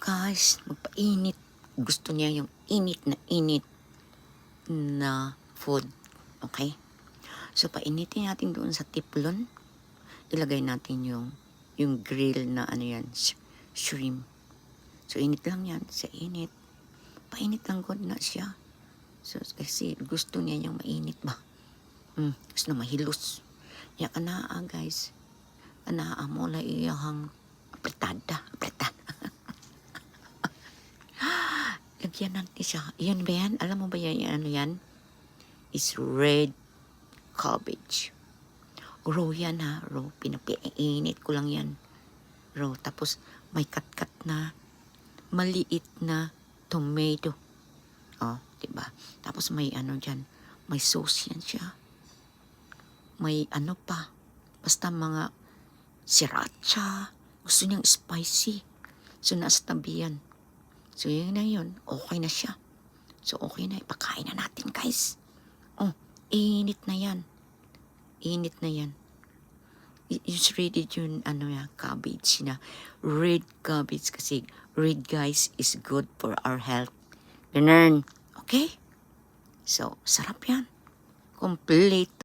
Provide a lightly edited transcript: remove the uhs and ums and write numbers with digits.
guys, magpainit. Gusto niya yung init na food. Okay? So, painitin natin doon sa tiplon. Ilagay natin yung grill na ano yan, shrimp. So, init lang yan. Sa init. Painit lang good na siya. So, kasi gusto niya yung mainit ba? Gusto na mahilos. Ya kanaa guys. Kanaa mo na iyahang apretada. Lagyan natin siya. Yan ba yan? Alam mo ba yan? Ano yan? Is red cabbage. Raw yan ha. Raw. Pinapiinit ko lang yan. Raw. Tapos may kat-kat na maliit na tomato. Oh, diba? Tapos may ano dyan. May sauce yan siya. May ano pa. Basta mga sriracha. Gusto niyang spicy. So, nasa tabi yan. So, yun na yun. Okay na siya. So, okay na. Ipakain na natin, guys. Oh, init na yan. Init na yan. It's ready yun, ano ya, cabbage na. Red cabbage kasi red, guys, is good for our health. Ganun. Okay? So, sarap yan. Complete.